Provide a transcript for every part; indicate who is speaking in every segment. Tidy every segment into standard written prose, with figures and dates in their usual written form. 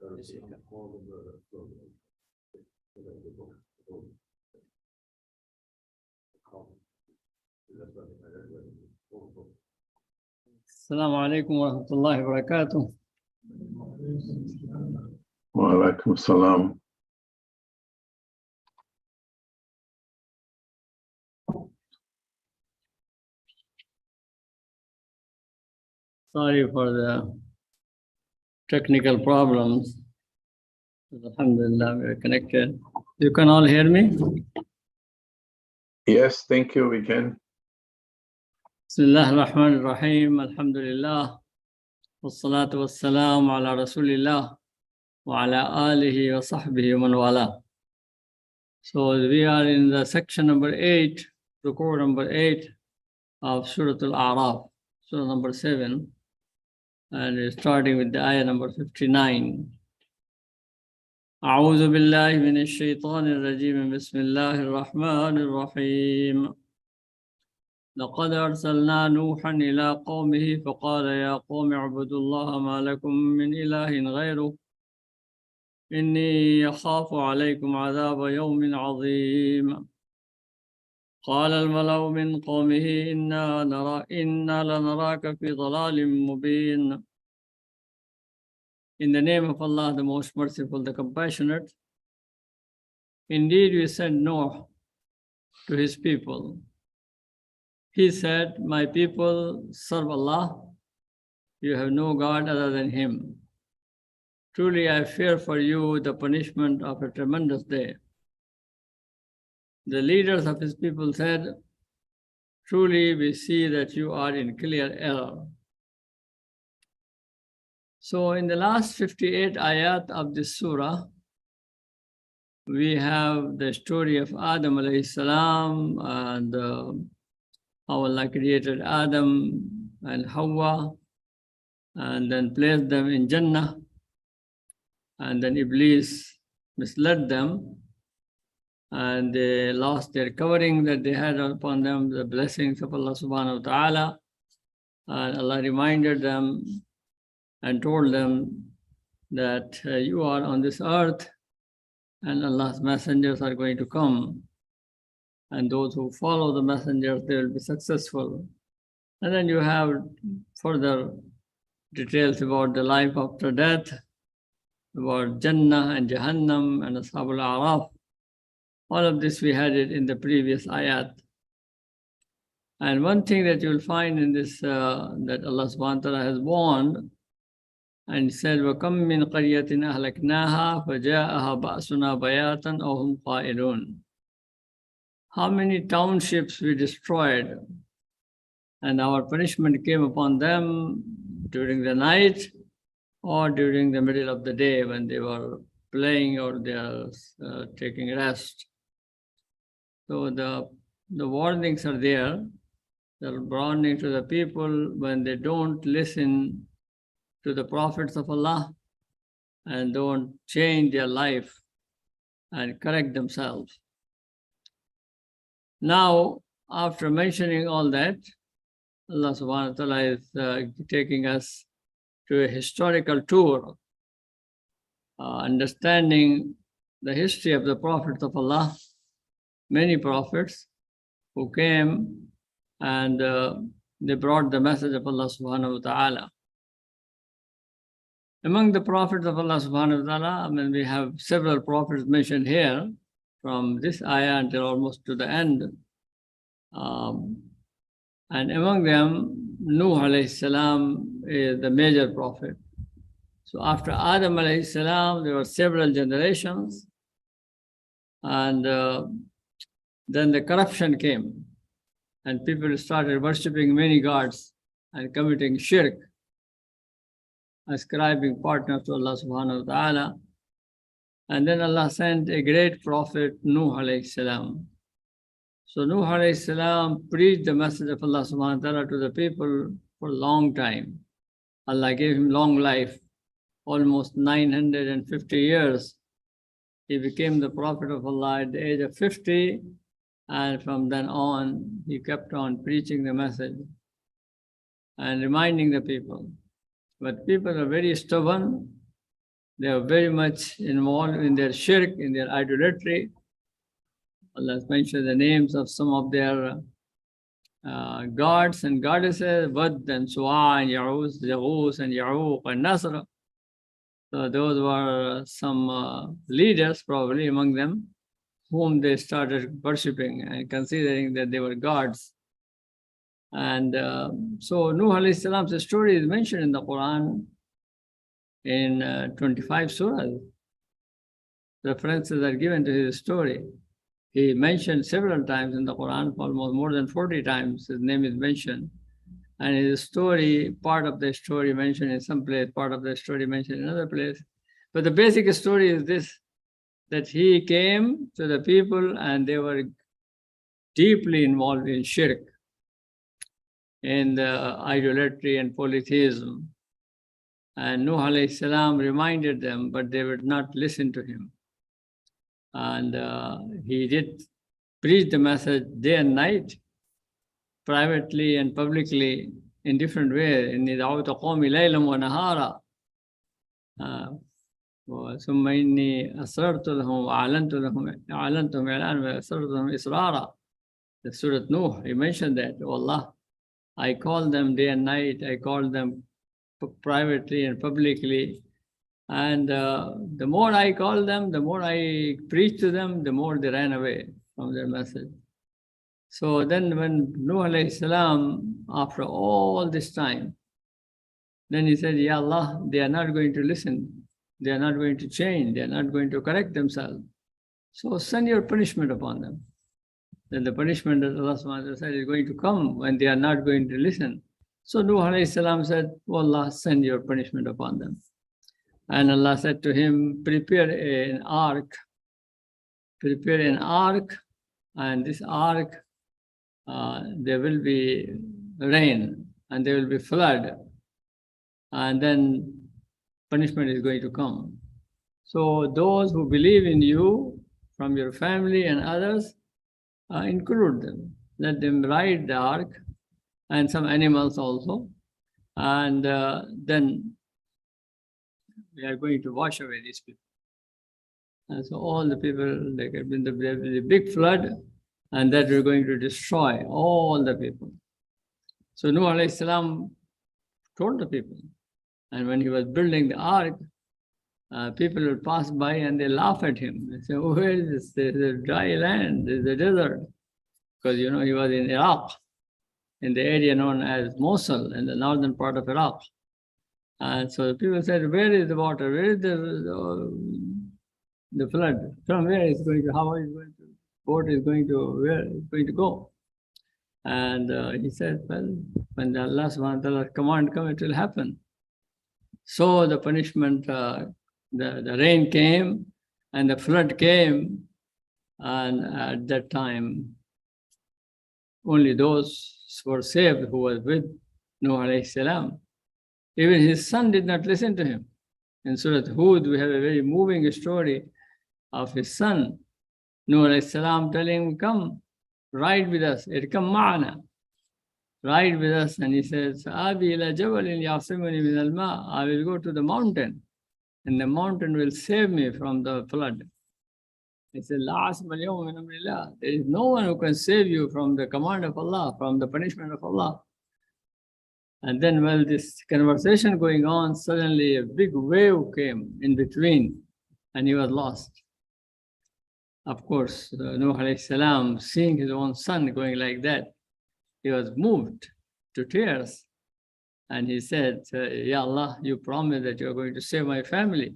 Speaker 1: Assalamu alaikum wa rahmatullahi wa barakatuh.
Speaker 2: Wa alaikum assalam.
Speaker 1: Sorry for the technical problems. Alhamdulillah, we are connected. You can all hear me?
Speaker 2: Yes, thank you. We can.
Speaker 1: Bismillah ar-Rahman ar-Rahim. Alhamdulillah. Wassalatu wassalamu ala Rasulillah wa ala alihi wa sahbihi wa man wala. So we are in the section number 8, record number 8 of Surah Al-A'raf, Surah number 7. And we're starting with the ayah number 59. أعوذ بالله من الشيطان الرجيم بسم الله الرحمن الرحيم لقد أرسلنا نوحا إلى قومه فقال يا قوم اعبدوا الله ما لكم من إله غيره إني يخاف عليكم عذاب يوم عظيم قال الملأ من قومه إنا لنراك في ضلال مبين. In the name of Allah, the most merciful, the compassionate. Indeed, we sent Noah to his people. He said, my people serve Allah. You have no God other than Him. Truly, I fear for you the punishment of a tremendous day. The leaders of his people said, truly, we see that you are in clear error. So in the last 58 ayat of this surah, we have the story of Adam alayhi salam and how Allah created Adam and Hawa and then placed them in Jannah, and then Iblis misled them and they lost their covering that they had upon them, the blessings of Allah subhanahu wa ta'ala, and Allah reminded them and told them that you are on this earth and Allah's messengers are going to come, and those who follow the messengers, they will be successful. And then you have further details about the life after death, about Jannah and Jahannam and Ashab al-A'raf. All of this we had it in the previous ayat. And one thing that you will find in this, that Allah subhanahu wa ta'ala has warned, and said, وَكَمْ مِنْ قَرْيَةٍ أَهْلَكْنَاهَا فَجَاءَهَا بَأْسُنَا بَيَاتًا أَوْ هُمْ قَائِلُونَ. How many townships we destroyed, and our punishment came upon them during the night or during the middle of the day when they were playing or they are taking rest. So the warnings are there. They're warning to the people when they don't listen to the prophets of Allah and don't change their life and correct themselves. Now, after mentioning all that, Allah subhanahu wa ta'ala is taking us to a historical tour, understanding the history of the prophets of Allah, many prophets who came and they brought the message of Allah subhanahu wa ta'ala. Among the prophets of Allah subhanahu wa ta'ala, I mean, we have several prophets mentioned here from this ayah until almost to the end. And among them, Nuh alayhi salam is the major prophet. So after Adam alayhi salam, there were several generations, and then the corruption came, and people started worshipping many gods and committing shirk, ascribing partners to Allah subhanahu wa ta'ala. And then Allah sent a great prophet, Nuh alayhi salam. So Nuh alayhi salam preached the message of Allah subhanahu wa ta'ala to the people for a long time. Allah gave him long life, almost 950 years. He became the prophet of Allah at the age of 50, and from then on, he kept on preaching the message and reminding the people. But people are very stubborn, They were very much involved in their shirk, in their idolatry. Allah has mentioned the names of some of their gods and goddesses, Wad and Suwa and Yaghus and Ya'uq and Nasr. So those were some leaders probably among them, whom they started worshipping and considering that they were gods. And so Nuh alayhi salam's story is mentioned in the Qur'an in 25 surahs. References are given to his story. He mentioned several times in the Quran, almost more than 40 times his name is mentioned. And his story, part of the story mentioned in some place, part of the story mentioned in another place. But the basic story is this, that he came to the people and they were deeply involved in shirk, in the idolatry and polytheism. And Nuh alayhi salam reminded them, but they would not listen to him. And he did preach the message day and night, privately and publicly, in different ways. إِنِّي دَعَوْتُ قَوْمِي لَيْلًا وَنَهَارًا ثُمَّ إِنِّي أَسْرَرْتُ لَهُمْ وَأَعْلَنْتُ لَهُمْ إِعْلَانًا وَأَسْرَرْتُ لَهُمْ إِسْرَارًا. The Surah Nuh, he mentioned that, oh Allah, I called them day and night, I called them privately and publicly. And the more I called them, the more I preached to them, the more they ran away from their message. So then when Nuh alayhi salam, after all this time, then he said, Ya Allah, they are not going to listen. They are not going to change. They are not going to correct themselves. So send your punishment upon them. Then the punishment that Allah subhanahu wa ta'ala said is going to come when they are not going to listen. So Nuh alayhi salam said, oh Allah, send your punishment upon them. And Allah said to him, prepare an ark, and this ark, there will be rain, and there will be flood, and then punishment is going to come. So those who believe in you, from your family and others, include them. Let them ride the ark, and some animals also, and then we are going to wash away these people. And so all the people, like there will be a big flood, and that we're going to destroy all the people. So Nuh alayhi salam told the people, and when he was building the ark, people would pass by and they laugh at him. They say, oh, where is this? There's a dry land, there's a desert. Because, you know, he was in Iraq, in the area known as Mosul, in the northern part of Iraq. And so people said, where is the water? Where is the flood? From where is it going to, how is it going to, boat is going to, where is it going to go? And he said, well, when the Allah subhanahu wa ta'ala command comes, it will happen. So the punishment, the rain came and the flood came, and at that time, only those were saved who were with Nuh alayhi salam. Even his son did not listen to him. In Surah Hud, we have a very moving story of his son, Nuh alayhi salam, telling him, come, ride with us, irkam ma'ana, ride with us. And he says, Abi ila jabalin yasimuni min al-ma, I will go to the mountain, and the mountain will save me from the flood. He said, La asma al-yawma min amrillah, there is no one who can save you from the command of Allah, from the punishment of Allah. And then while this conversation going on, suddenly a big wave came in between, and he was lost. Of course, Nuh alayhi salam, seeing his own son going like that, he was moved to tears. And he said, Ya Allah, you promised that you are going to save my family.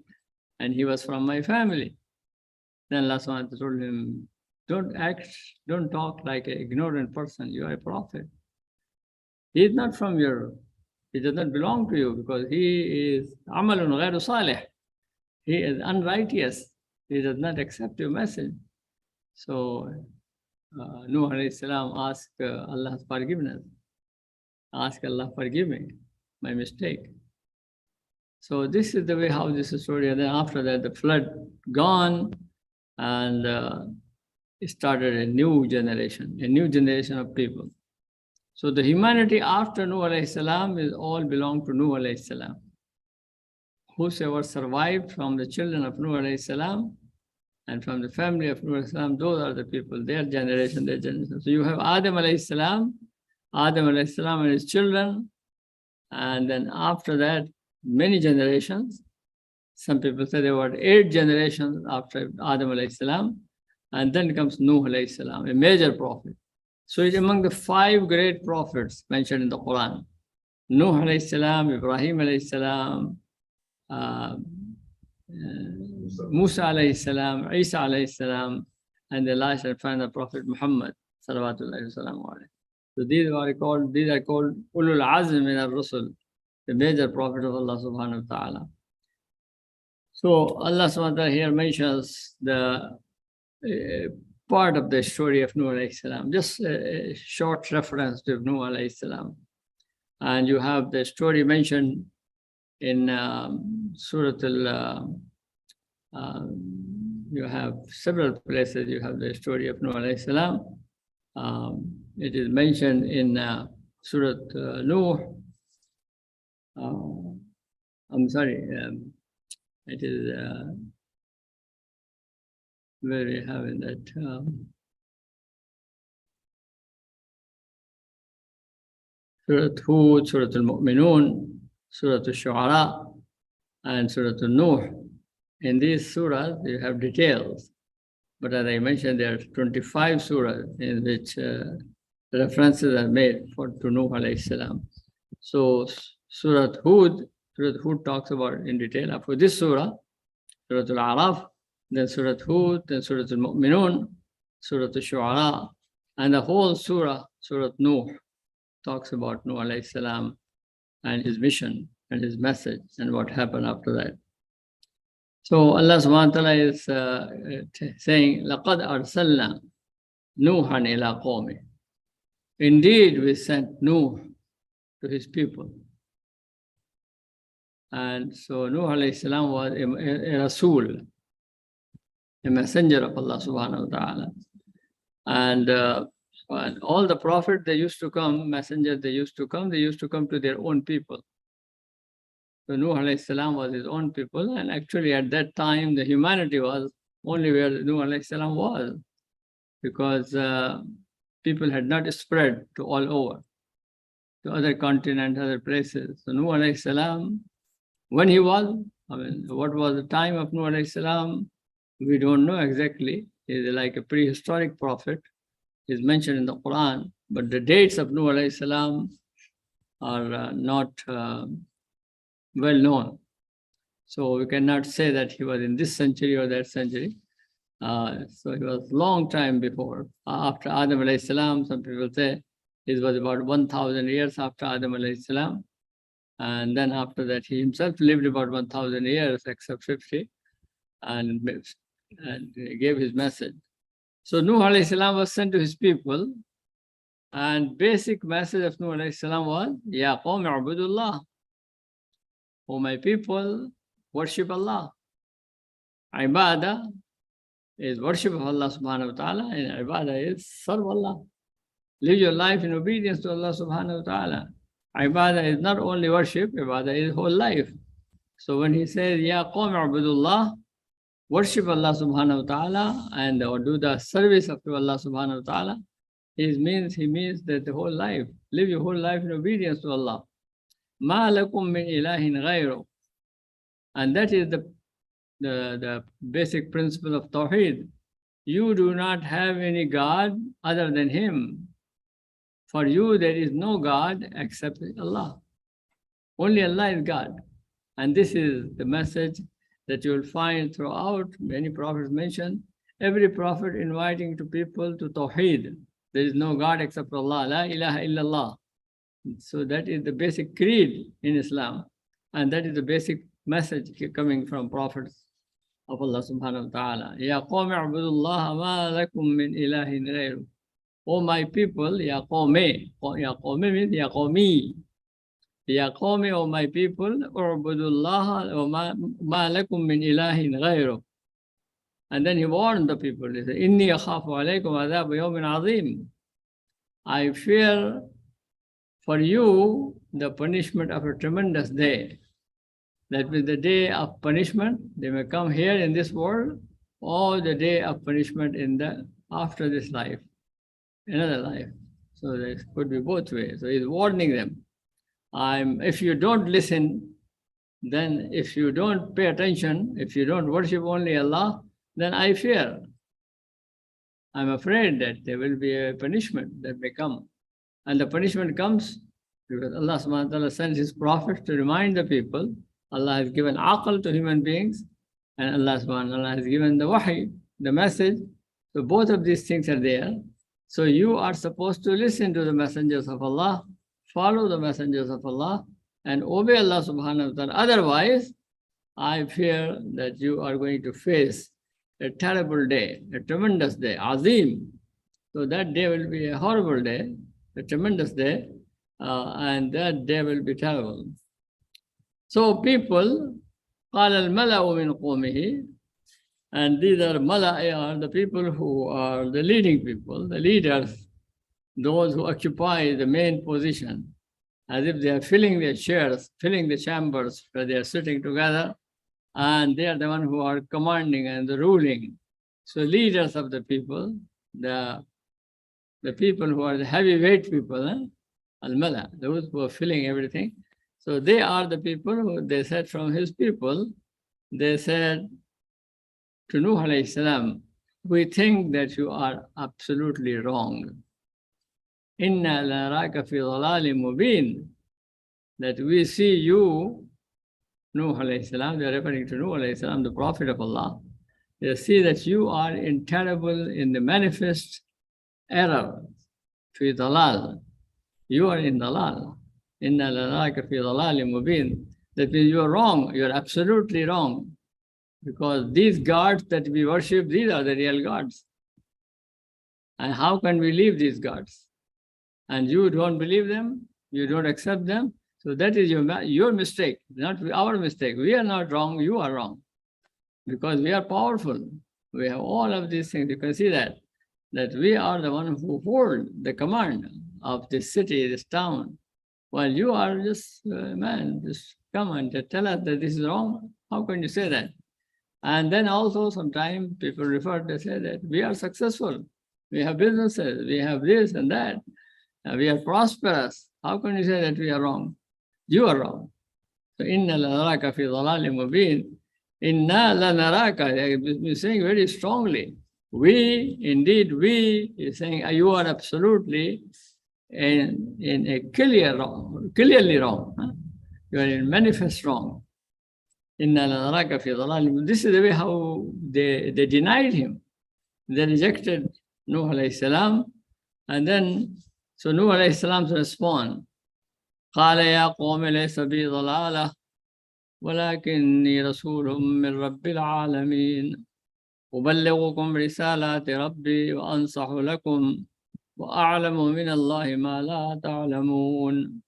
Speaker 1: And he was from my family. Then Allah subhanahu wa ta'ala told him, don't talk like an ignorant person. You are a prophet. He is not from he does not belong to you, because he is amalun ghayru salih. He is unrighteous. He does not accept your message. So Nuh alayhi salam asked Allah's forgiveness. Ask Allah, forgive me, my mistake. So this is the way how this is story. And then after that, the flood gone, and it started a new generation of people. So the humanity after Nuh alayhi salam is all belong to Nuh alayhi salam. whosoever survived from the children of Nuh alayhi salam and from the family of Nuh alayhi salam, those are the people, their generation, their generation. So you have Adam alayhi salam and his children, and then after that, many generations. Some people say there were 8 generations after Adam alayhi salam, and then comes Nuh alayhi salam, a major prophet. So it's among the 5 great prophets mentioned in the Qur'an. Nuh alayhi salam, Ibrahim alayhi salam, Musa alayhi salam, Isa alayhi salam, and the last and final prophet Muhammad salawatullahi wa sallam alayhi. So these are called Ulul Azm min al-Rusul, the major prophet of Allah subhanahu wa ta'ala. So Allah subhanahu wa ta'ala here mentions the part of the story of Nuh alayhi salam, just a short reference to Nuh alayhi salam. And you have the story mentioned in Surah you have several places you have the story of Nuh alayhi salam. It is mentioned in Surah Nuh. I'm sorry, it is where we have in that Surah Hud, Surah Al-Mu'minun, Surah Al-Shu'ara, and Surah Al-Nuh. In these surahs, you have details. But as I mentioned, there are 25 surahs in which references are made to Nuh alayhi salam. So Surah Hud talks about in detail. After this surah, Surah Al-Araf, then Surah Hud, then Surah Al-Mu'minun, Surah Al-Shu'ara, and the whole surah, Surah Nuh, talks about Nuh alayhi salam and his mission and his message and what happened after that. So Allah subhanahu wa ta'ala is saying, لَقَدْ أَرْسَلْنَا نُوحًا إِلَىٰ قَوْمِهِ. Indeed, we sent Nuh to his people. And so Nuh alayhi salam was a Rasul, a messenger of Allah subhanahu wa ta'ala. And all the prophets, they used to come, messengers, they used to come to their own people. So Nuh alayhi salam was his own people, and actually at that time the humanity was only where Nuh alayhi salam was, because people had not spread to all over, to other continents, other places. So Nuh alayhi salam, when he was, what was the time of Nuh alayhi salam, we don't know exactly. He is like a prehistoric prophet. He is mentioned in the Qur'an, but the dates of Nuh alayhi salam are not well known. So we cannot say that he was in this century or that century. So he was long time before. After Adam alayhi salam, some people say it was about 1,000 years after Adam alayhi salam. And then after that, he himself lived about 1,000 years, except 50, and gave his message. So Nuh alayhi salam was sent to his people, and basic message of Nuh alayhi salam was, Ya qawmi abudullah. O my people, worship Allah. Ibadah is worship of Allah subhanahu wa ta'ala, and ibadah is serve Allah. Live your life in obedience to Allah subhanahu wa ta'ala. Ibadah is not only worship, ibadah is whole life. So when he says, Ya qawmi abudullah, worship Allah subhanahu wa ta'ala and or do the service of Allah subhanahu wa ta'ala, he means that the whole life, live your whole life in obedience to Allah. Ma lakum min ilahin ghayru. And that is the basic principle of Tawheed. You do not have any God other than Him. For you, there is no God except Allah. Only Allah is God. And this is the message that you will find throughout. Many prophets mention, every prophet inviting to people to Tawheed. There is no God except Allah. La ilaha illallah. So that is the basic creed in Islam. And that is the basic message coming from prophets of Allah subhanahu wa ta'ala. Ya qawmi abudullah ma lakum min ilahin ghayru. O my people, ya qawmi. Ya qawmi means ya qawmi. Ya qawmi, O my people, ubudullah ma lakum min ilahin ghayru. And then he warned the people. He said, Inni akhafu alaykum adhab yawmin azim. I fear for you the punishment of a tremendous day. That means the day of punishment, they may come here in this world, or the day of punishment in the after this life, another life. So it could be both ways. So he's warning them. If you don't listen, then if you don't pay attention, if you don't worship only Allah, then I fear. I'm afraid that there will be a punishment that may come. And the punishment comes because Allah subhanahu wa ta'ala sends his prophets to remind the people. Allah has given aql to human beings, and Allah subhanahu wa ta'ala has given the wahi, the message. So both of these things are there. So you are supposed to listen to the messengers of Allah, follow the messengers of Allah, and obey Allah subhanahu wa ta'ala. Otherwise, I fear that you are going to face a terrible day, a tremendous day, azim. So that day will be a horrible day, a tremendous day, and that day will be terrible. So people, قال الملأ من قومه, and these are Mala'i, are the people who are the leading people, the leaders, those who occupy the main position, as if they are filling their chairs, filling the chambers where they are sitting together, and they are the ones who are commanding and the ruling. So leaders of the people, the people who are the heavyweight people, al-Mala, those who are filling everything. So they are the people who, they said from his people, they said to Nuh alayhi salam, we think that you are absolutely wrong. Inna laraka fi dhalalin mubin, that we see you, Nuh alayhi salam, they are referring to Nuh alayhi salam, the Prophet of Allah. They see that you are in the manifest error, fi dhalal. You are in dhalal. Inna laraka fi dhalalin mubin. That means you are wrong, you are absolutely wrong. Because these gods that we worship, these are the real gods. And how can we leave these gods? And you don't believe them, you don't accept them. So that is your mistake, not our mistake. We are not wrong, you are wrong. Because we are powerful. We have all of these things. You can see that we are the one who hold the command of this city, this town. While you are just, man, just come and tell us that this is wrong. How can you say that? And then also sometimes people they say that we are successful. We have businesses, we have this and that. We are prosperous. How can you say that we are wrong? You are wrong. So, inna lanaraka fi dhalalin mubin. Inna lanaraka, he's saying very strongly. Indeed we, he's saying you are absolutely in a clearly wrong. You are in manifest wrong. Inna lanaraka fi dhalalin. This is the way how they denied him. They rejected Nuh alayhi salam. And then, so Nuh alayhi salam's response, قال يا قوم ليس بي ضلالة ولكني رسول من رب العالمين أبلغكم رسالات ربي وأنصح لكم وأعلم من الله ما لا تعلمون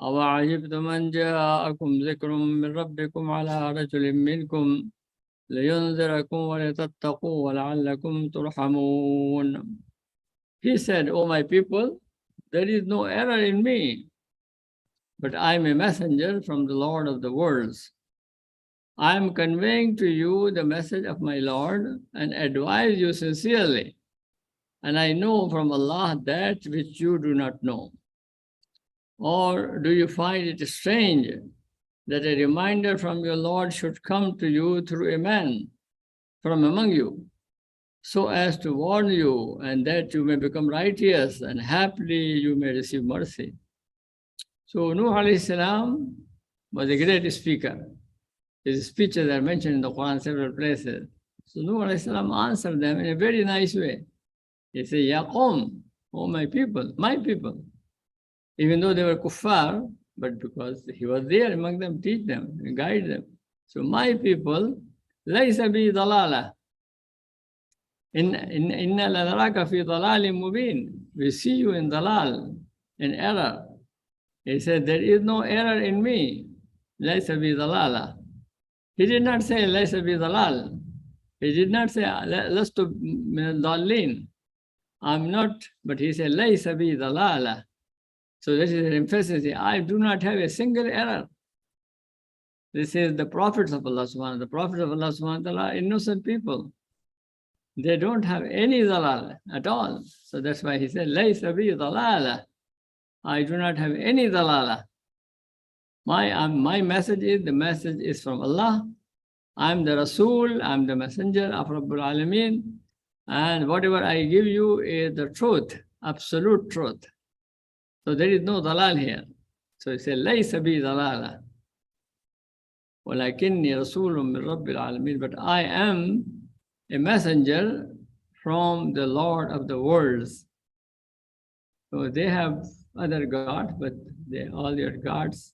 Speaker 1: أوعجبتم أن جاءكم ذكر من ربكم على رجل منكم لينذركم ولتتقوا ولعلكم ترحمون. He said, O my people, there is no error in me, but I am a messenger from the Lord of the worlds. I am conveying to you the message of my Lord and advise you sincerely. And I know from Allah that which you do not know. Or do you find it strange that a reminder from your Lord should come to you through a man from among you, so as to warn you, and that you may become righteous, and happily you may receive mercy. So Nuh alayhi salam was a great speaker. His speeches are mentioned in the Qur'an several places. So Nuh alayhi salam answered them in a very nice way. He said, Ya qawm, oh my people, even though they were kuffar, but because he was there among them, teach them, guide them. So my people, laysa bi dalala. Inna lanaraka fi dalalin mubin. We see you in dalal, in error. He said, there is no error in me. Laysa bi dalala. He did not say laysa bi dalal. He did not say lastu min dallin. I'm not, but he said laysa bi dalala. So this is an emphasis. I do not have a single error. This is the prophets of Allah subhanahu wa ta'ala. The prophets of Allah subhanahu wa ta'ala are innocent people. They don't have any dalal at all. So that's why he said, Laysa bi dalala. I do not have any dalala. My message is, the message is from Allah. I'm the Rasul, I'm the messenger of Rabbul Alameen. And whatever I give you is the truth, absolute truth. So there is no dalal here. So he said, Laysa bi dalala. Walakinni Rasulun min Rabbil Alameen. But I am a messenger from the Lord of the worlds. So they have other gods, but all their gods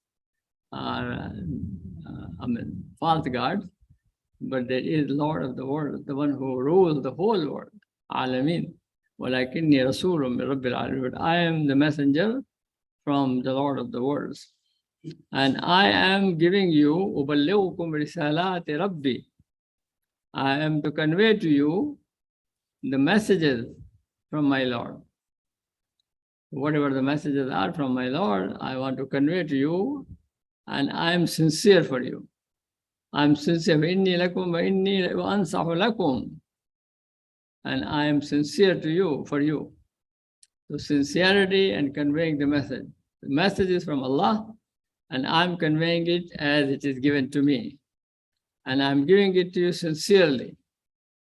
Speaker 1: are, false gods. But there is Lord of the world, the one who rules the whole world. Alameen. Walakinni Rasulun min Rabbil Alameen. But I am the messenger from the Lord of the worlds. And I am giving you uballighukum risalati Rabbi. I am to convey to you the messages from my Lord. Whatever the messages are from my Lord, I want to convey to you, and I am sincere for you. I am sincere. Inni lakum wa inni ansahu lakum. And I am sincere to you, for you. So sincerity and conveying the message. The message is from Allah, and I'm conveying it as it is given to me. And I'm giving it to you sincerely,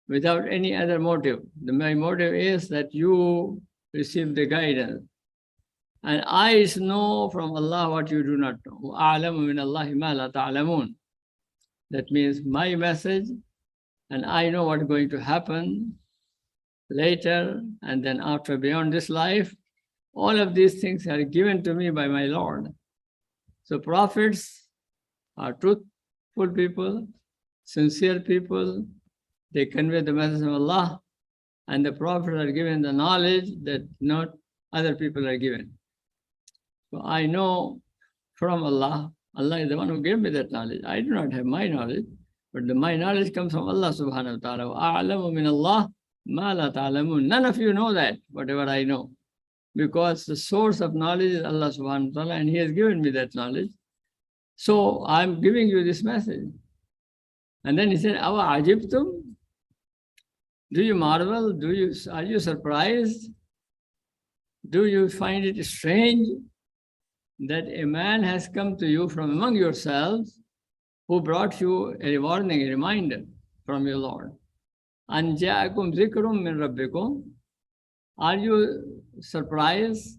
Speaker 1: without any other motive. My motive is that you receive the guidance. And I know from Allah what you do not know. أَعْلَمُ مِنَ اللَّهِ مَا لَا تَعْلَمُونَ. That means my message, and I know what's going to happen later, and then after, beyond this life. All of these things are given to me by my Lord. So prophets are truthful people, sincere people. They convey the message of Allah, and the prophets are given the knowledge that not other people are given. So I know from Allah. Allah is the one who gave me that knowledge. I do not have my knowledge, but my knowledge comes from Allah subhanahu wa ta'ala. أَعْلَمُ مِنَ اللَّهِ مَا لَا تَعْلَمُونَ. None of you know that, whatever I know. Because the source of knowledge is Allah subhanahu wa ta'ala, and He has given me that knowledge. So I'm giving you this message. And then he said, Awa ajibtum? Do you marvel? Are you surprised? Do you find it strange that a man has come to you from among yourselves who brought you a warning, a reminder from your Lord? An ja'akum zikrum min rabbikum. Are you surprised?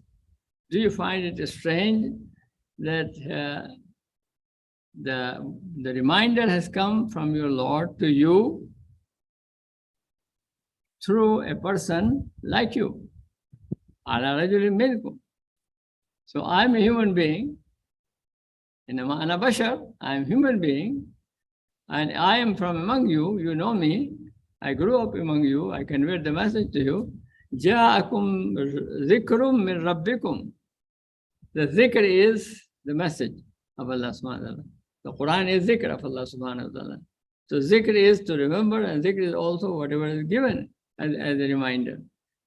Speaker 1: Do you find it strange that the reminder has come from your Lord to you through a person like you? Ala rajulin minkum. So I'm a human being. Innama ana bashar. I'm a human being. And I am from among you. You know me. I grew up among you. I conveyed the message to you. Ja'akum zikrum min rabbikum. The zikr is the message of Allah subhanahu wa ta'ala. The Qur'an is zikr of Allah subhanahu wa ta'ala. So zikr is to remember, and zikr is also whatever is given as a reminder.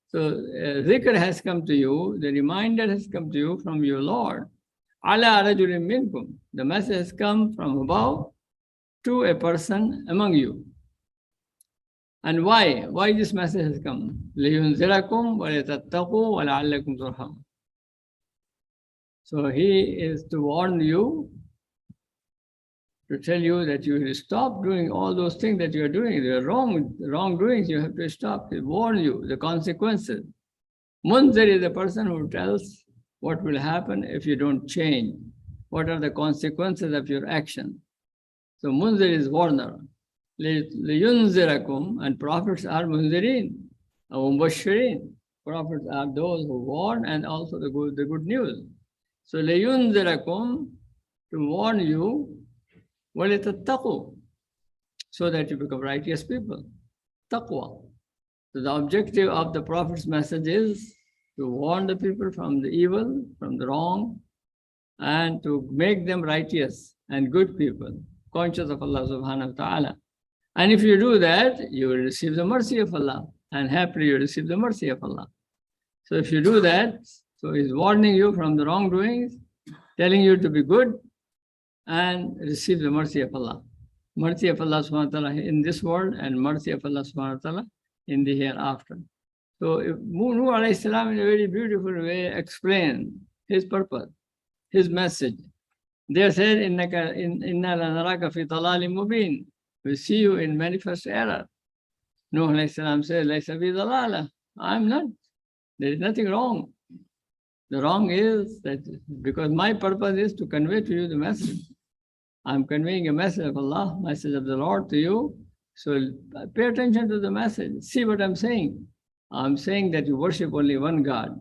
Speaker 1: So zikr has come to you, the reminder has come to you from your Lord. Ala rajulin minkum. The message has come from above to a person among you. And why? Why this message has come? لِيُنْزِرَكُمْ وَلِتَتَّقُوا وَلَعَلَّكُمْ تُرْحَمُونَ. So he is to warn you, to tell you that you will stop doing all those things that you are doing. They are wrongdoings. You have to stop. He warn you the consequences. Munzir is the person who tells what will happen if you don't change. What are the consequences of your action? So Munzir is warner. لِيُنْزِرَكُمْ, and prophets are munzirin, mubashirin. Prophets are those who warn and also the good news. So لِيُنْزِرَكُمْ, to warn you, وَلِتَتَّقُوا, so that you become righteous people. Taqwa. So the objective of the Prophet's message is to warn the people from the evil, from the wrong, and to make them righteous and good people, conscious of Allah subhanahu wa ta'ala. And if you do that, you will receive the mercy of Allah, and happily you receive the mercy of Allah. So if you do that, so He's warning you from the wrongdoings, telling you to be good, and receive the mercy of Allah. Mercy of Allah subhanahu wa ta'ala in this world and mercy of Allah subhanahu wa ta'ala in the hereafter. So Nuh alayhi salam in a very beautiful way explained his purpose, his message. They said, Inna lanaraka fi dalalin mubin. We see you in manifest error. Nuh alayhi salam said, Laysa bi dalala. I'm not. There is nothing wrong. The wrong is that because my purpose is to convey to you the message. I'm conveying a message of Allah, message of the Lord to you. So pay attention to the message. See what I'm saying. I'm saying that you worship only one God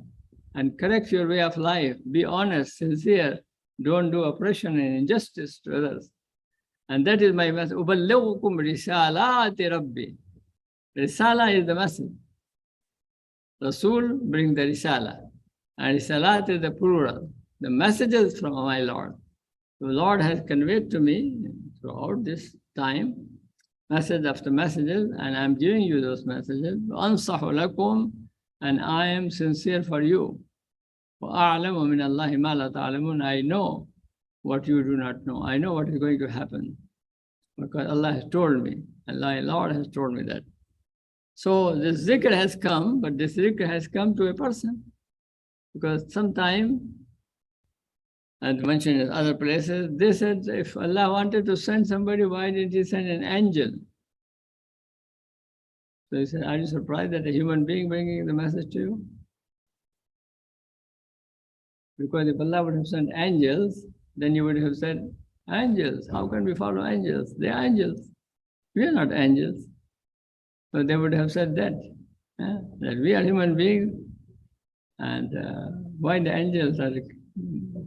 Speaker 1: and correct your way of life. Be honest, sincere. Don't do oppression and injustice to others. And that is my message. أُبَلِّغُكُمْ رِسَالَاتِ رَبِّي. Risala is the message. Rasul brings the risala. And risalat is the plural. The messages from my Lord. The Lord has conveyed to me throughout this time message after messages, and I'm giving you those messages. أَنصَحُ لَكُمْ, and I am sincere for you. وَأَعْلَمُ مِنَ اللَّهِ مَا لَا تَعْلَمُونَ. I know what you do not know. I know what is going to happen because Allah has told me. Allah, Lord has told me that. So this zikr has come, but this zikr has come to a person because sometime, and mentioned in other places, they said if Allah wanted to send somebody, why didn't He send an angel? So he said, are you surprised that a human being bringing the message to you? Because if Allah would have sent angels, then you would have said, angels, how can we follow angels? They are angels. We are not angels. So they would have said that we are human beings, and why the angels are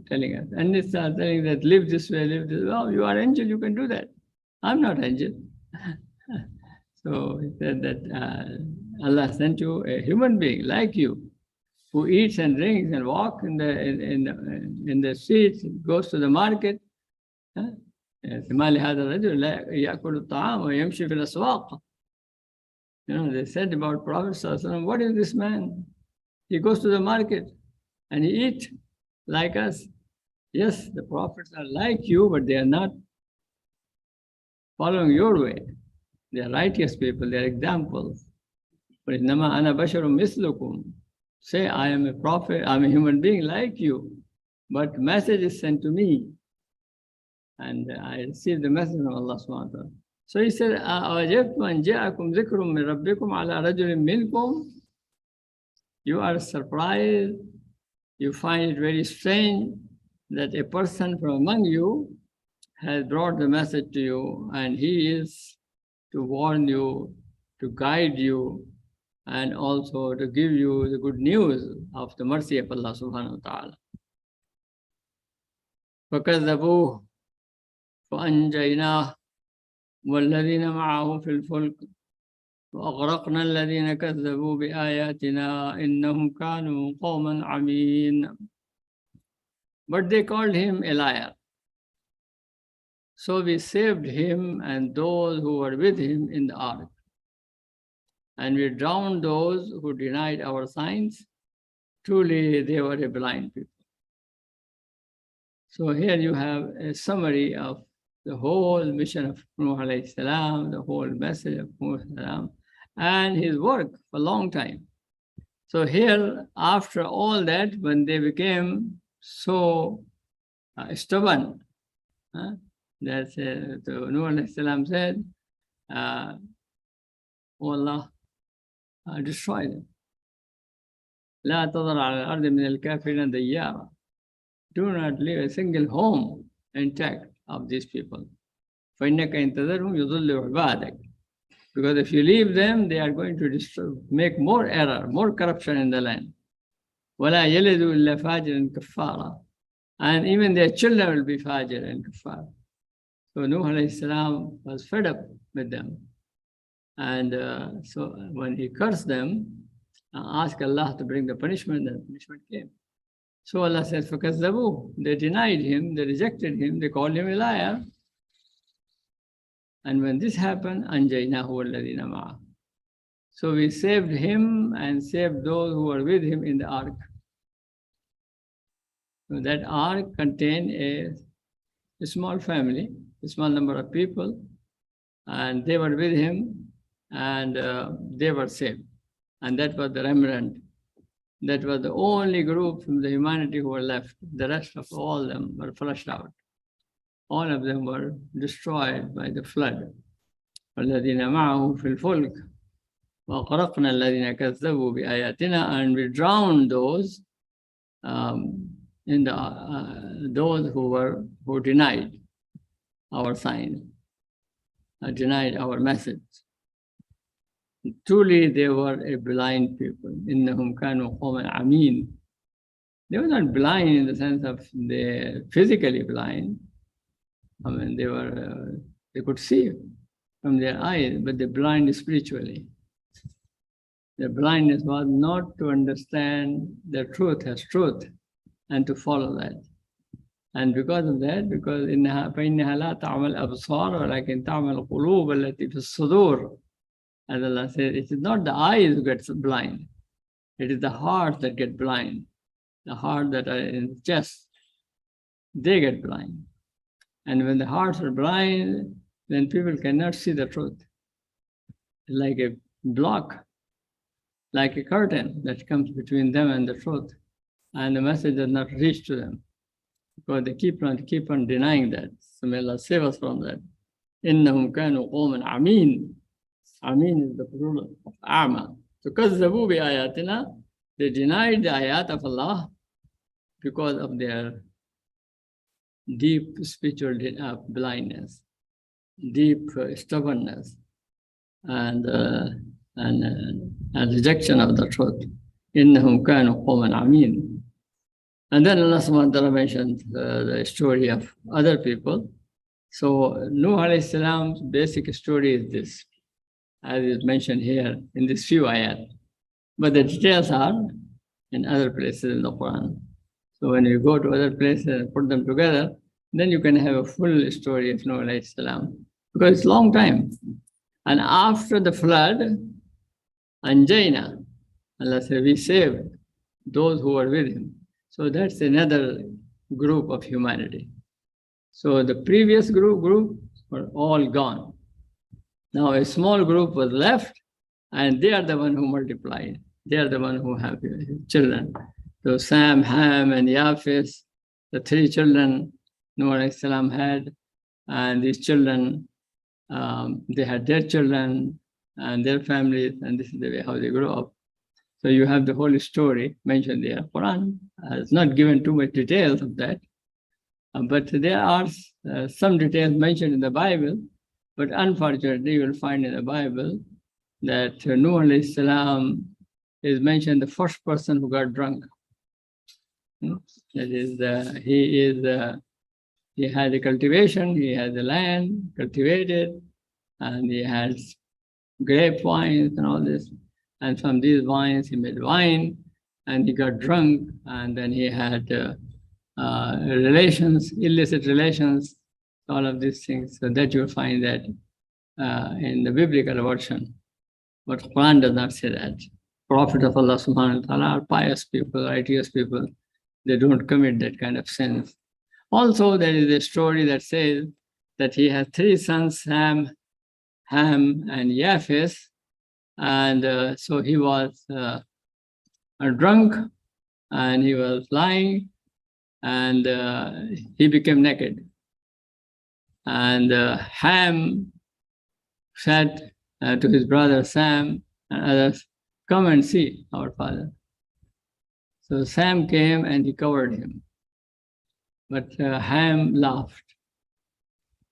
Speaker 1: telling us. And it's telling that live this way, live this way. Oh, you are angel, you can do that. I'm not angel. So he said that Allah sent you a human being like you, who eats and drinks and walks in the streets, goes to the market. They said about Prophet ﷺ, what is this man? He goes to the market and he eats like us. Yes, the prophets are like you, but they are not following your way. They are righteous people, they are examples. But Nama ana basharum mislukum. Say, I am a prophet, I'm a human being like you, but message is sent to me. And I received the message from Allah subhanahu wa ta'ala. So he said, أَوَجَبْتُ أَنْ جَاءَكُمْ ذِكْرٌ مِّن رَبِّكُمْ عَلَى رَجُلٍ مِّنْكُمْ. You are surprised, you find it very strange that a person from among you has brought the message to you, and he is to warn you, to guide you, and also to give you the good news of the mercy of Allah subhanahu wa ta'ala. فَكَذَّبُوهُ فَأَنْجَيْنَاهُ وَالَّذِينَ مَعَهُ فِي الْفُلْكِ وَأَغْرَقْنَا الَّذِينَ كَذَّبُوا بِآيَاتِنَا إِنَّهُمْ كَانُوا قَوْمًا عَمِينَ. But they called him a liar. So we saved him and those who were with him in the ark. And we drowned those who denied our signs. Truly, they were a blind people. So here you have a summary of the whole mission of Nuh alayhi salam, the whole message of Nuh alayhi salam, and his work for a long time. So here, after all that, when they became so stubborn, that Nuh alayhi salam said, oh Allah, destroy them. لا تضر على الأرض من الكافرين ديارا. Do not leave a single home intact of these people. فإنك إن تذرهم يضلوا عبادك. Because if you leave them, they are going to make more error, more corruption in the land. ولا يلدوا إلا فاجرا كفارا. And even their children will be fajr and kafar. So Nuh alayhi salam was fed up with them. And so when he cursed them, asked Allah to bring the punishment, and the punishment came. So Allah says, فَكَذَّبُوهُ. They denied him, they rejected him, they called him a liar. And when this happened, أَنْجَيْنَاهُ وَالَّذِينَ مَعَهُ. So we saved him and saved those who were with him in the ark. So that ark contained a a small family, a small number of people, and they were with him, and they were saved. And that was the remnant. That was the only group from the humanity who were left. The rest of all them were flushed out. All of them were destroyed by the flood. وَالَّذِينَ مَعَهُ فِي الْفُلْكِ وَأَغْرَقْنَا الَّذِينَ كَذَّبُوا بِآيَاتِنَا, and we drowned those those who denied our signs, denied our message. Truly, they were a blind people. إِنَّهُمْ كَانُوا قَوْمًا عَمِينَ. They were not blind in the sense of they physically blind. I mean, they could see from their eyes, but they're blind spiritually. Their blindness was not to understand the truth as truth and to follow that. And because of that, because فَإِنَّهَا لَا تَعْمَى الْأَبْصَارُ وَلَكِنْ تَعْمَى الْقُلُوبُ الَّتِي فِي الصُّدُورِ. As Allah says, it is not the eyes who gets blind. It is the heart that get blind. The heart that are in the chest, they get blind. And when the hearts are blind, then people cannot see the truth. Like a block, like a curtain that comes between them and the truth. And the message does not reach to them. Because they keep on denying that. So may Allah save us from that. إِنَّهُمْ كَانُوا قَوْمًا عَمِينَ. Amin is the plural of A'ma. So كَذَّبُوا بِآيَاتِنَا, they denied the ayat of Allah because of their deep spiritual blindness, deep stubbornness, and rejection of the truth. إِنَّهُمْ كَانُوا قَوْمًا عَمِينَ. And then Allah subhanahu wa ta'ala mentioned the story of other people. So Nuh alayhi salam's basic story is this, as is mentioned here in this few ayat. But the details are in other places in the Qur'an. So when you go to other places and put them together, then you can have a full story of Nuh alayhi salam. Because it's a long time. And after the flood, Anjayna, Allah said, we saved those who were with him. So that's another group of humanity. So the previous group were all gone. Now a small group was left, and they are the one who multiplied. They are the one who have children. So Sam, Ham, and Yafis, the three children Nuh alayhi salam had, and these children, they had their children and their families, and this is the way how they grew up. So you have the whole story mentioned there. Quran has not given too much details of that, but there are some details mentioned in the Bible. But unfortunately, you will find in the Bible that Nuh alayhi salam is mentioned the first person who got drunk. That is, he had a cultivation, he had the land cultivated, and he had grape wines and all this. And from these wines, he made wine, and he got drunk, and then he had relations, illicit relations, all of these things. So that you'll find that in the biblical version. But Quran does not say that. Prophet of Allah subhanahu wa ta'ala are pious people, righteous people. They don't commit that kind of sins. Also, there is a story that says that he had three sons, Ham, and Yafis. And so he was drunk, and he was lying, and he became naked. And Ham said to his brother Sam and others, "Come and see our father." So Sam came and he covered him. But Ham laughed.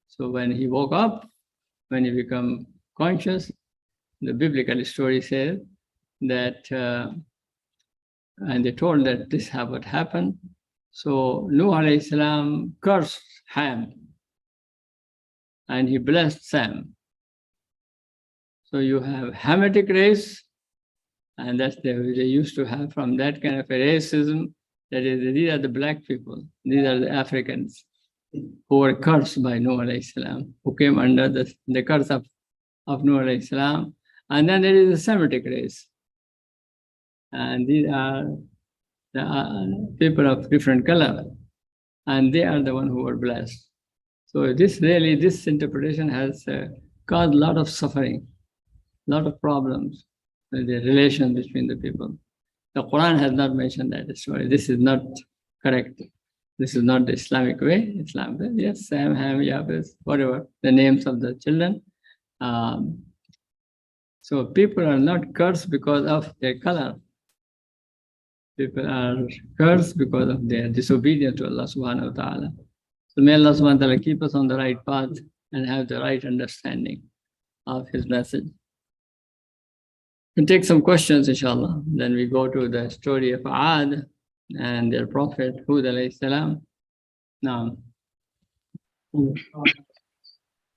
Speaker 1: So when he woke up, when he became conscious, the biblical story says that, and they told that this is what happened. So Nuh alayhi salam cursed Ham, and he blessed Sam. So you have Hamitic race, and that's they used to have from that kind of a racism. That is, these are the black people, these are the Africans who were cursed by Nuh alayhi salam, who came under the curse of Nuh alayhi salam. And then there is a Semitic race, and these are the people of different color, and they are the one who were blessed. So this interpretation has caused a lot of suffering, a lot of problems with the relation between the people. The Qur'an has not mentioned that story. This is not correct. This is not the Islamic way. Islam says, yes, Sam, Ham, Yafis, whatever, the names of the children. So people are not cursed because of their color. People are cursed because of their disobedience to Allah subhanahu wa ta'ala. So may Allah subhanahu wa ta'ala keep us on the right path and have the right understanding of His message. We'll take some questions, inshallah. Then we go to the story of Ad and their prophet, Hud alayhi salam. Now,
Speaker 3: what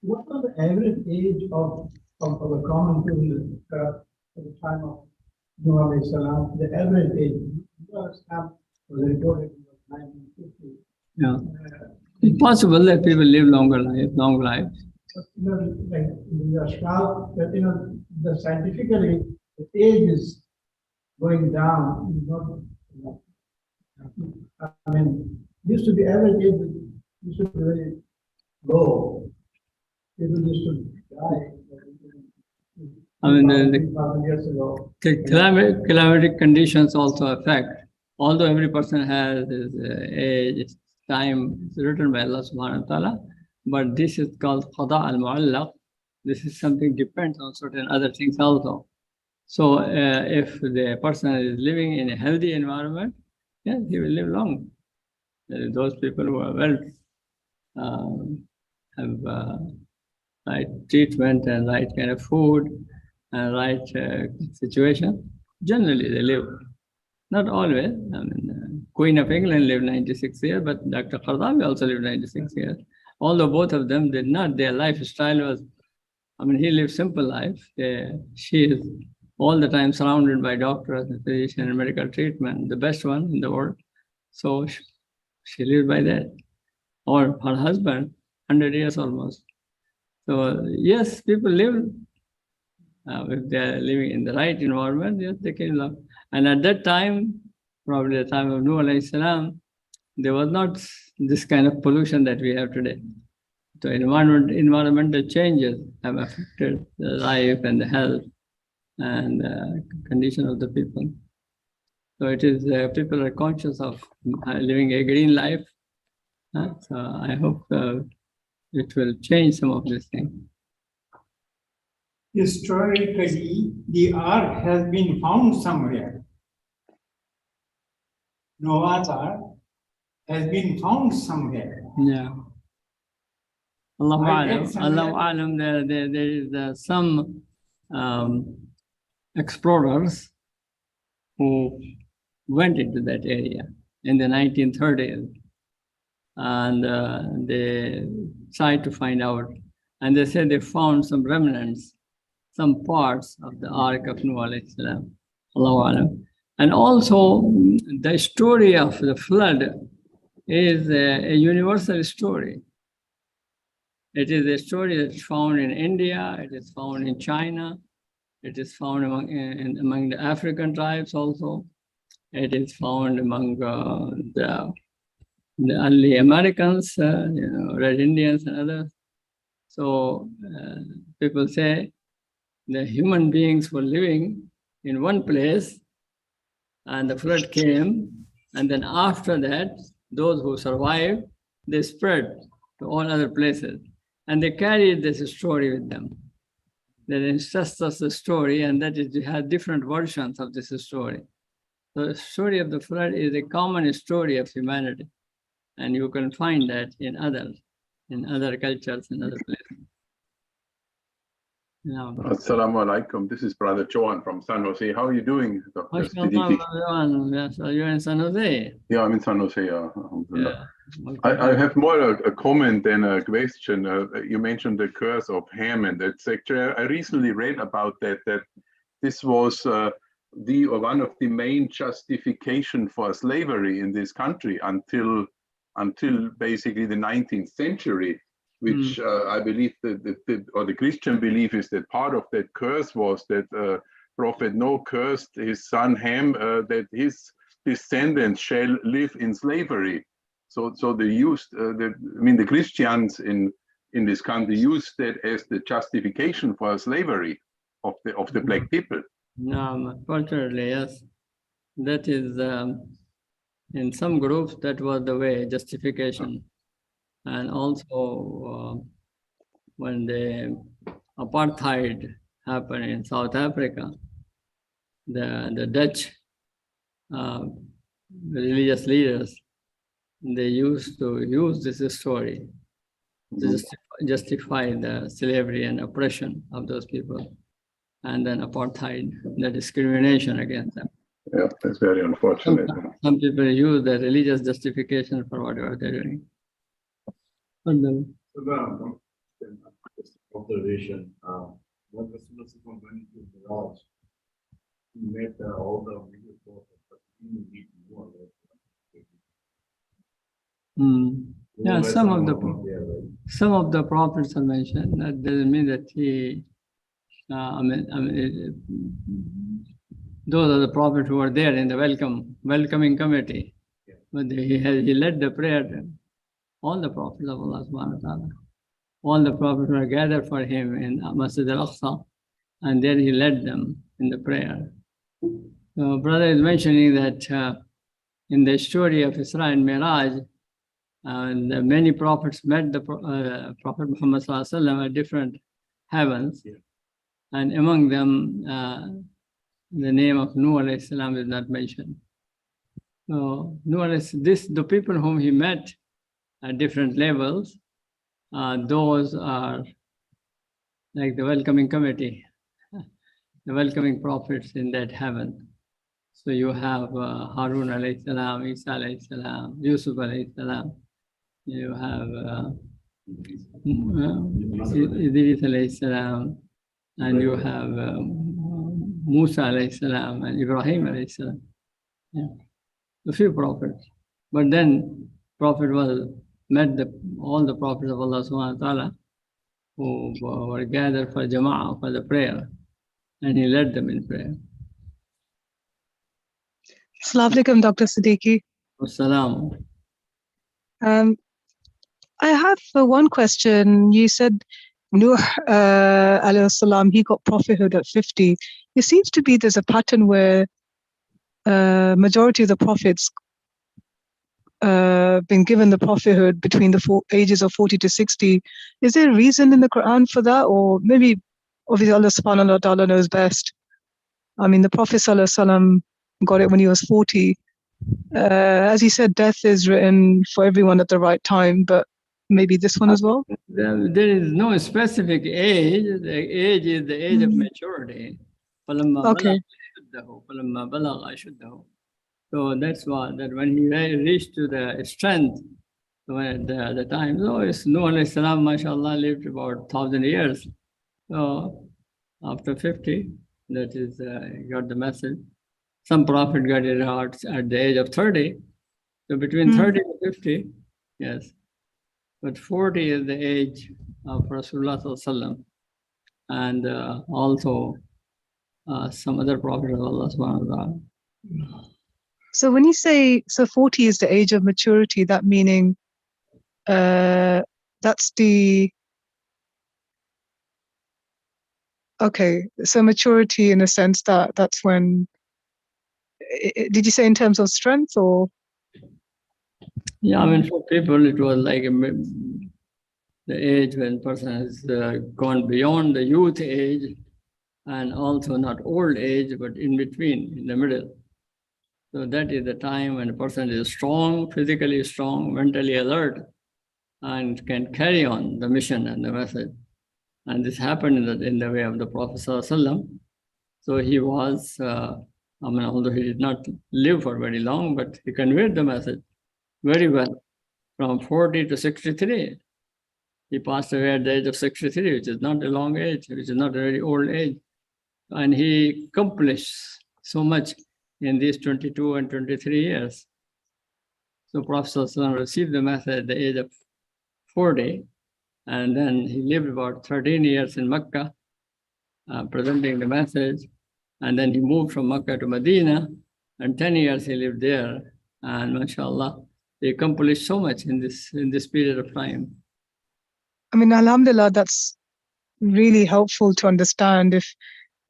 Speaker 3: was the average age of the common people at the time of Nuh alayhi salam? The average age, was reported in 1950.
Speaker 1: yeah. It's possible that people live long lives.
Speaker 3: But, like in your scalp, that the scientifically the age is going down. Not, I mean, used to be average age used to be very low. People used to die.
Speaker 1: I mean,
Speaker 3: 2,000 years ago.
Speaker 1: the climatic conditions also affect. Although every person has his age, time, it's written by Allah subhanahu wa ta'ala, but this is called qada al-mu'allaq. This is something depends on certain other things also. So if the person is living in a healthy environment, yes, he will live long. Those people who are well, have right treatment and right kind of food and right situation, generally they live. Not always. I mean, Queen of England lived 96 years, but Dr. Qardawi also lived 96 years. Although both of them did not, their lifestyle was, I mean, he lived simple life. She is all the time surrounded by doctors and physicians and medical treatment, the best one in the world. So she lived by that. Or her husband, 100 years almost. So yes, people live, if they're living in the right environment, yes, they can live. And at that time, probably the time of Nuh alayhi salam, there was not this kind of pollution that we have today. So environmental changes have affected the life and the health and condition of the people. So it is, people are conscious of living a green life. So I hope it will change some of these things.
Speaker 4: Historically, the ark has been found somewhere. Noah's ark has been found somewhere.
Speaker 1: Yeah. Allahu
Speaker 4: I read
Speaker 1: alam.
Speaker 4: somewhere-
Speaker 1: Allahu alam. There is some explorers who went into that area in the 1930s, and they tried to find out, and they said they found some remnants, some parts of the Ark of Nuh alayhi salam. Allahu alam. And also, the story of the flood is a universal story. It is a story that's found in India, it is found in China, it is found among the African tribes also. It is found among the early Americans, Red Indians and others. So people say the human beings were living in one place and the flood came, and then after that, those who survived, they spread to all other places. And they carried this story with them. They insist us the story, and that is, you have different versions of this story. So the story of the flood is a common story of humanity. And you can find that in other cultures, in other places. Yeah.
Speaker 2: Assalamu alaikum. This is Brother Joan from San Jose. How are you doing, Dr.
Speaker 1: Mashallah,
Speaker 2: Siddiqi?
Speaker 1: everyone. Yes, you're in San Jose.
Speaker 2: Yeah, I'm in San Jose. Alhamdulillah.
Speaker 1: Yeah.
Speaker 2: I have more a comment than a question. You mentioned the curse of Ham, and that's actually, I recently read about that this was one of the main justification for slavery in this country until basically the 19th century, which I believe the Christian belief is that part of that curse was that Prophet Noah cursed his son Ham that his descendants shall live in slavery. So they used the Christians in this country used that as the justification for slavery of the black people.
Speaker 1: No, unfortunately, yes. That is, in some groups, that was the way, justification. And also, when the apartheid happened in South Africa, the Dutch religious leaders, they used to use this story to justify the slavery and oppression of those people, and then apartheid, the discrimination against them.
Speaker 2: Yeah, that's very unfortunate.
Speaker 1: Some people use the religious justification for whatever they're doing.
Speaker 5: Just observation. When the Muslim went to the Raj, he met all the religious prophets, but he didn't meet more.
Speaker 1: Yeah, some of the prophets are mentioned. That doesn't mean that he. Those are the prophets who were there in the welcoming committee.
Speaker 5: Yeah.
Speaker 1: But he led the prayer. All the prophets of Allah subhanahu wa ta'ala. All the prophets were gathered for him in Masjid al-Aqsa, and then he led them in the prayer. So brother is mentioning that in the story of Isra and Miraj, and many prophets met the Prophet Muhammad sallallahu alaihi wasallam at different heavens, and among them the name of Nuh alayhi salam is not mentioned. So the people whom he met at different levels, those are like the welcoming committee, the welcoming prophets in that heaven. So you have Harun alayhi salam, Isa alayhi salam, Yusuf alayhi salam. You have Idris alayhi salam, and you have Musa alayhi salam and Ibrahim alayhi salam. Yeah. A few prophets. But then Prophet met all the prophets of Allah subhanahu wa ta'ala who were gathered for Jama'ah, for the prayer, and he led them in prayer.
Speaker 6: Assalamu alaikum, Dr. Siddiqi.
Speaker 1: Wassalam.
Speaker 6: I have one question. You said Nuh alayhi salam, he got prophethood at 50. It seems to be there's a pattern where majority of the prophets been given the prophethood between the ages of 40 to 60. Is there a reason in the Qur'an for that? Or maybe obviously Allah subhanahu wa ta'ala knows best. I mean, the Prophet sallallahu alaihi wasallam got it when he was 40. As he said, death is written for everyone at the right time, but maybe this one as well?
Speaker 1: There is no specific age. The age is the age of maturity.
Speaker 6: Okay.
Speaker 1: So that's why that when he reached to the strength, at the time, so it's Nuh alayhi salam, mashallah, lived about 1,000 years. So after 50, that is, got the message. Some prophet got it out at the age of 30. So between 30 and 50, yes. But 40 is the age of Rasulullah sallallahu alaihi wasallam, and also some other prophets of Allah subhanahu wa ta'ala.
Speaker 6: So when you say, 40 is the age of maturity, that meaning that's the, okay, so maturity in a sense that's when, did you say in terms of strength or?
Speaker 1: Yeah, I mean, for people, it was like the age when person has gone beyond the youth age, and also not old age, but in between, in the middle. So that is the time when a person is strong, physically strong, mentally alert, and can carry on the mission and the message. And this happened in the way of the Prophet sallallahu alaihi wasallam. So he was, although he did not live for very long, but he conveyed the message very well. From 40 to 63, he passed away at the age of 63, which is not a long age, which is not a very old age. And he accomplished so much in these 22 and 23 years. So Prophet ﷺ received the message at the age of 40, and then he lived about 13 years in Mecca, presenting the message. And then he moved from Mecca to Medina, and 10 years he lived there. And mashallah, they accomplished so much in this period of time.
Speaker 6: I mean, alhamdulillah, that's really helpful to understand.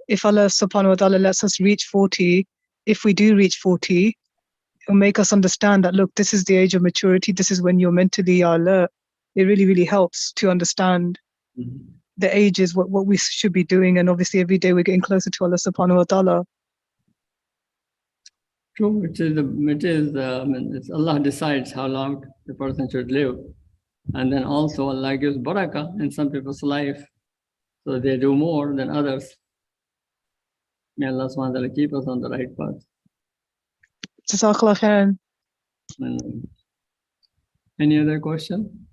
Speaker 6: If Allah subhanahu wa ta'ala lets us reach 40, if we do reach 40, it'll make us understand that, look, this is the age of maturity. This is when you're mentally alert. It really, really helps to understand the ages, what we should be doing. And obviously every day we're getting closer to Allah subhanahu wa ta'ala.
Speaker 1: True, I mean, it's Allah decides how long the person should live. And then also Allah gives barakah in some people's life. So they do more than others. May Allah subhanahu wa ta'ala keep us on the right path.
Speaker 6: Jazakallah khairan.
Speaker 1: And any other question?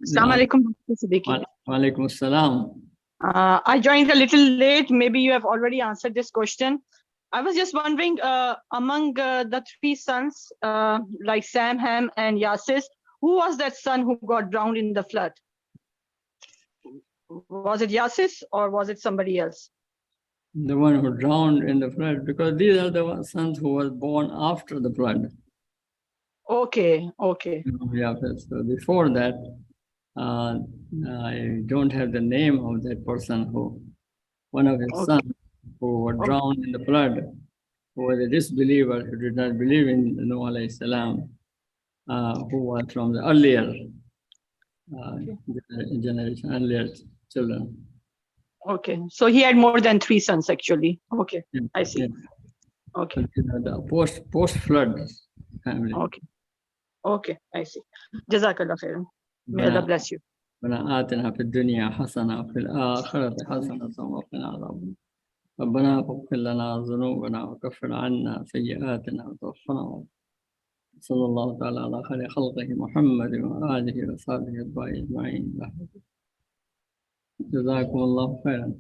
Speaker 7: Assalamu alaikum, Dr. Siddiqui.
Speaker 1: Wa alaikum assalam.
Speaker 7: I joined a little late. Maybe you have already answered this question. I was just wondering, among the three sons, like Sam, Ham, and Yasis, who was that son who got drowned in the flood? Was it Yasis or was it somebody else?
Speaker 1: The one who drowned in the flood, because these are the sons who were born after the flood.
Speaker 7: Okay.
Speaker 1: Yeah, so before that, I don't have the name of that person one of his sons who were drowned in the flood, who was a disbeliever, who did not believe in Nuh alayhi salam, who was from the earlier generation, earlier children.
Speaker 7: Okay, so he had more than three sons actually. Okay,
Speaker 1: Yeah,
Speaker 7: I see.
Speaker 1: yeah.
Speaker 7: Okay,
Speaker 1: The post-flood family.
Speaker 7: Okay, I see. Jazakallah khairan. May Allah bless you.
Speaker 1: ربنا آتنا في الدنيا حسنة وفي الآخرة حسنة وقنا عذاب النار. ربنا اغفر لنا ذنوبنا وكفر عنا سيئاتنا وتوفنا. صلى الله تعالى على خير خلقه محمد وآله وصحبه أجمعين. جزاكم الله خيرا.